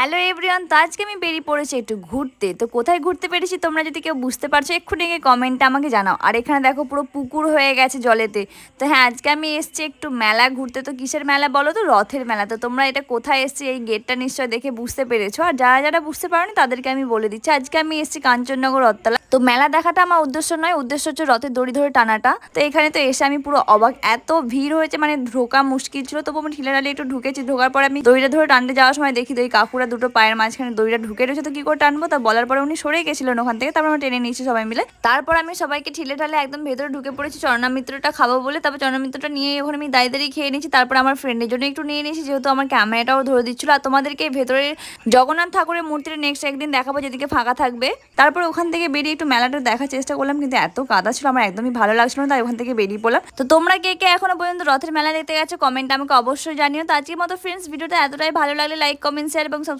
Hello everyone, তো আজকে আমি বেরিয়ে পড়েছি একটু ঘুরতে। তো কোথায় ঘুরতে পেরেছি তোমরা যদি কেউ বুঝতে পারছো এক্ষুনি গিয়ে কমেন্টে আমাকে জানাও। আর এখানে দেখো পুরো পুকুর হয়ে গেছে জলেতে। তো হ্যাঁ, আজকে আমি এসছি একটু মেলা ঘুরতে। তো কিসের মেলা বলো তো? রথের মেলা। তো তোমরা এটা কোথায় এসছি এই গেটটা নিশ্চয় দেখে বুঝতে পেরেছো। আর যারা যারা বুঝতে পারোনি তাদেরকে আমি বলে দিচ্ছি, আজকে আমি এসছি কাঞ্চননগর রথতলা। তো মেলা দেখাটা আমার উদ্দেশ্য নয়, উদ্দেশ্য হচ্ছে রথের দড়ি ধরে টানাটা। তো এখানে তো এসে আমি পুরো অবাক, এত ভিড় হয়েছে, মানে ঢোকা মুশকিল ছিল। তবু আমি ঠিলাটালি একটু ঢুকেছি। ঢোকার পর আমি দড়িটা ধরে টানতে যাওয়ার সময় দেখি তো এই কাকুরা দুটো পায়ের মাঝখানে দড়িটা ঢুকে রয়েছে। তো কি করে টানবো? তা বলার পরে উনি সরে গেছিলেন ওখান থেকে। তারপর আমরা টেনে নিয়েছি সবাই মিলে। তারপর আমি সবাইকে ঠিলে ঠালে একদম ভেতরে ঢুকে পড়েছি চরণামৃতটা খাবো বলে। তারপর চরণামৃতটা নিয়ে ওখানে আমি দাঁড়িয়ে দাঁড়িয়ে খেয়ে নিয়েছি। তারপর আমার ফ্রেন্ডের জন্য একটু নিয়ে নিয়েছি, যেহেতু আমার ক্যামেরাটাও ধরে দিচ্ছিল। আর তোমাদেরকে ভেতরে জগন্নাথ ঠাকুরের মূর্তিটা নেক্সট একদিন দেখাবো, যেদিকে ফাঁকা থাকবে। তারপর ওখান থেকে বেরিয়ে একটু মেলাটা দেখার চেষ্টা করলাম, কিন্তু এত কাদা ছিল আমার একদমই ভালো লাগছিল না, তাই ওখান থেকে বেরিয়ে পড়লাম। তো তোমরা কে কে এখনো পর্যন্ত রথের মেলা দেখতে গেছো কমেন্ট আমাকে অবশ্যই জানিও। তো আজকের মতো ফ্রেন্ডস, ভিডিওটা এতটাই ভালো লাগলে লাইক, কমেন্ট, শেয়ার এবং